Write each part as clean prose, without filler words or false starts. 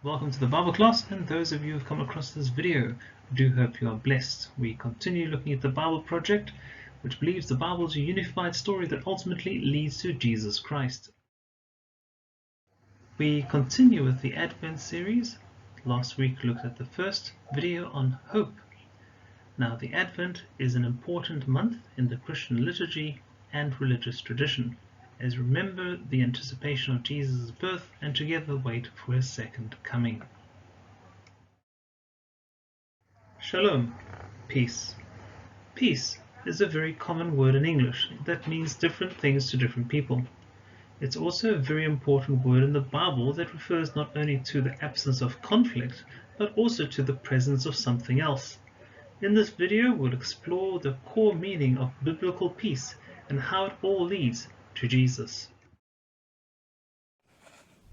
Welcome to the Bible class, and those of you who have come across this video, I do hope you are blessed. We continue looking at the Bible Project, which believes the Bible is a unified story that ultimately leads to Jesus Christ. We continue with the Advent series. Last week we looked at the first video on hope. Now, the Advent is an important month in the Christian liturgy and religious tradition, as remember the anticipation of Jesus' birth and together wait for his second coming. Shalom, peace. Peace is a very common word in English that means different things to different people. It's also a very important word in the Bible that refers not only to the absence of conflict, but also to the presence of something else. In this video, we'll explore the core meaning of biblical peace and how it all leads to Jesus.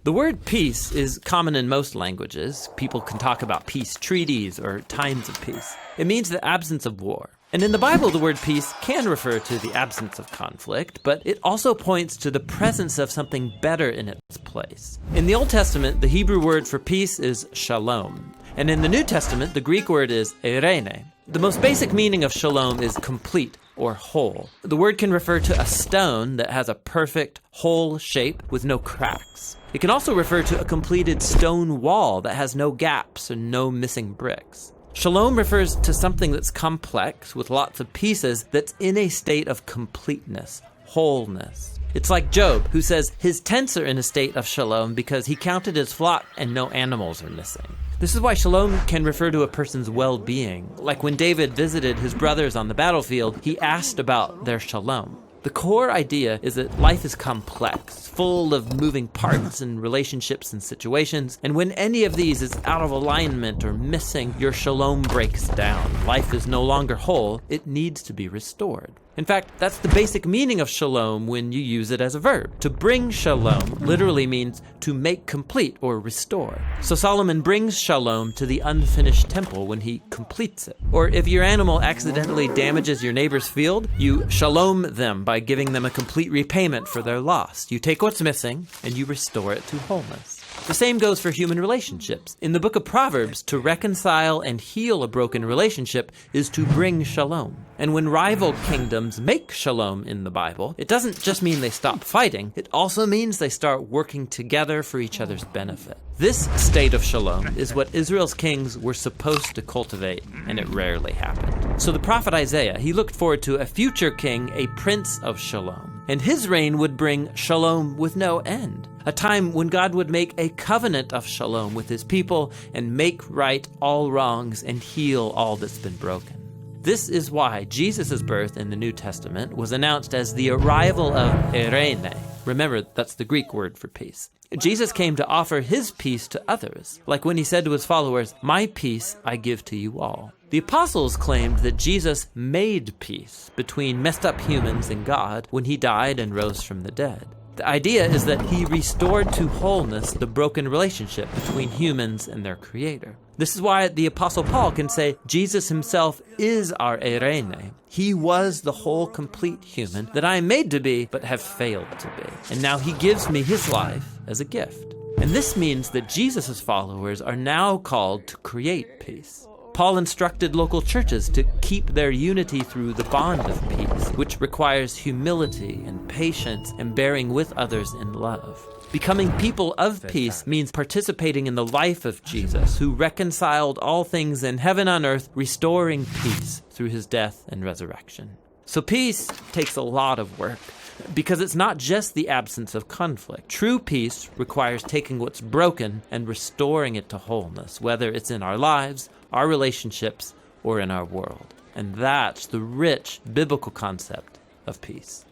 The word peace is common in most languages. People can talk about peace treaties or times of peace. It means the absence of war. And in the Bible, the word peace can refer to the absence of conflict, but it also points to the presence of something better in its place. In the Old Testament, the Hebrew word for peace is shalom. And in the New Testament, the Greek word is eirene. The most basic meaning of shalom is complete or whole. The word can refer to a stone that has a perfect, whole shape with no cracks. It can also refer to a completed stone wall that has no gaps and no missing bricks. Shalom refers to something that's complex with lots of pieces that's in a state of completeness, wholeness. It's like Job, who says his tents are in a state of shalom because he counted his flock and no animals are missing. This is why shalom can refer to a person's well-being. Like when David visited his brothers on the battlefield, he asked about their shalom. The core idea is that life is complex, full of moving parts and relationships and situations, and when any of these is out of alignment or missing, your shalom breaks down. Life is no longer whole, it needs to be restored. In fact, that's the basic meaning of shalom when you use it as a verb. To bring shalom literally means to make complete or restore. So Solomon brings shalom to the unfinished temple when he completes it. Or if your animal accidentally damages your neighbor's field, you shalom them by giving them a complete repayment for their loss. You take what's missing and you restore it to wholeness. The same goes for human relationships. In the book of Proverbs, to reconcile and heal a broken relationship is to bring shalom. And when rival kingdoms make shalom in the Bible, it doesn't just mean they stop fighting, it also means they start working together for each other's benefit. This state of shalom is what Israel's kings were supposed to cultivate, and it rarely happened. So the prophet Isaiah, he looked forward to a future king, a prince of shalom. And his reign would bring shalom with no end. A time when God would make a covenant of shalom with his people and make right all wrongs and heal all that's been broken. This is why Jesus' birth in the New Testament was announced as the arrival of eirene. Remember, that's the Greek word for peace. Jesus came to offer his peace to others, like when he said to his followers, "My peace I give to you all." The apostles claimed that Jesus made peace between messed up humans and God when he died and rose from the dead. The idea is that he restored to wholeness the broken relationship between humans and their creator. This is why the Apostle Paul can say Jesus himself is our eirene. He was the whole complete human that I am made to be but have failed to be. And now he gives me his life as a gift. And this means that Jesus' followers are now called to create peace. Paul instructed local churches to keep their unity through the bond of peace, which requires humility and patience and bearing with others in love. Becoming people of peace means participating in the life of Jesus, who reconciled all things in heaven and earth, restoring peace through his death and resurrection. So peace takes a lot of work, because it's not just the absence of conflict. True peace requires taking what's broken and restoring it to wholeness, whether it's in our lives, our relationships, or in our world. And that's the rich biblical concept of peace.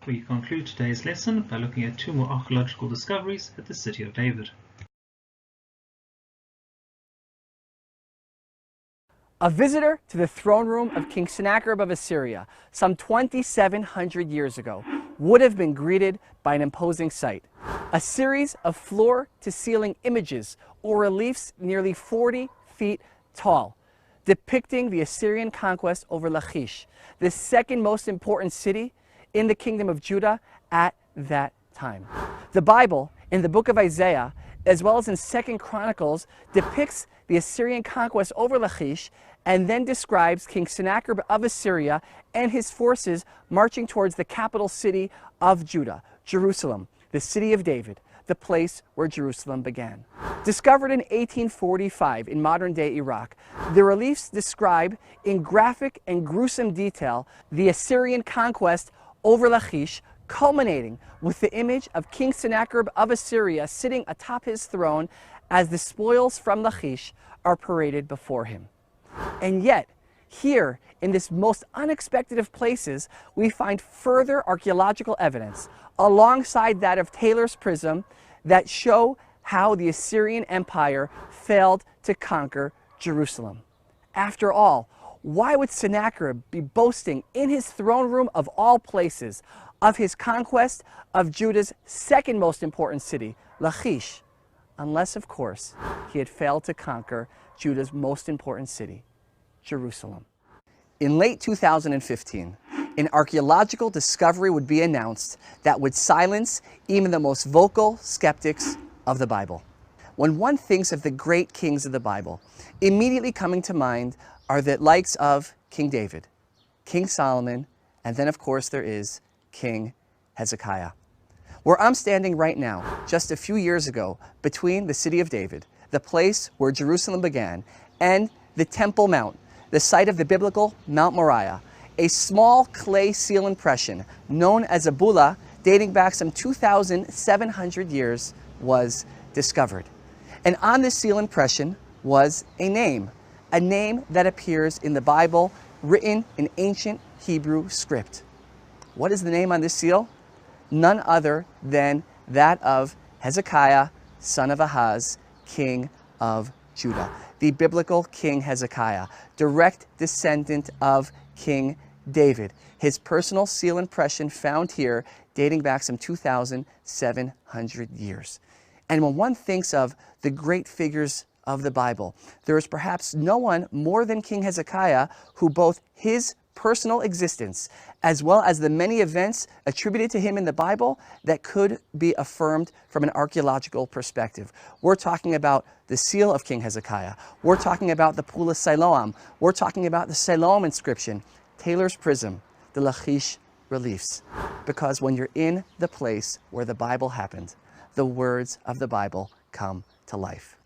We conclude today's lesson by looking at two more archaeological discoveries at the city of David. A visitor to the throne room of King Sennacherib of Assyria some 2,700 years ago would have been greeted by an imposing sight. A series of floor-to-ceiling images or reliefs nearly 40 feet tall, depicting the Assyrian conquest over Lachish, the second most important city in the kingdom of Judah at that time. The Bible, in the book of Isaiah, as well as in 2 Chronicles, depicts the Assyrian conquest over Lachish and then describes King Sennacherib of Assyria and his forces marching towards the capital city of Judah, Jerusalem, the city of David, the place where Jerusalem began. Discovered in 1845 in modern-day Iraq, the reliefs describe in graphic and gruesome detail the Assyrian conquest over Lachish, culminating with the image of King Sennacherib of Assyria sitting atop his throne as the spoils from Lachish are paraded before him. And yet, here, in this most unexpected of places, we find further archaeological evidence, alongside that of Taylor's prism, that show how the Assyrian Empire failed to conquer Jerusalem. After all, why would Sennacherib be boasting in his throne room of all places of his conquest of Judah's second most important city, Lachish, unless, of course, he had failed to conquer Judah's most important city, Jerusalem? In late 2015, an archaeological discovery would be announced that would silence even the most vocal skeptics of the Bible. When one thinks of the great kings of the Bible, immediately coming to mind are the likes of King David, King Solomon, and then of course there is King Hezekiah. Where I'm standing right now, just a few years ago, between the city of David, the place where Jerusalem began, and the Temple Mount, the site of the biblical Mount Moriah, a small clay seal impression known as a bulla dating back some 2,700 years was discovered. And on this seal impression was a name that appears in the Bible written in ancient Hebrew script. What is the name on this seal? None other than that of Hezekiah, son of Ahaz, king of Judah. The biblical King Hezekiah, direct descendant of King David. His personal seal impression found here dating back some 2,700 years. And when one thinks of the great figures of the Bible, there is perhaps no one more than King Hezekiah who both his personal existence as well as the many events attributed to him in the Bible that could be affirmed from an archaeological perspective. We're talking about the seal of King Hezekiah. We're talking about the Pula Siloam. We're talking about the Siloam inscription, Taylor's prism, the Lachish reliefs. Because when you're in the place where the Bible happened, the words of the Bible come to life.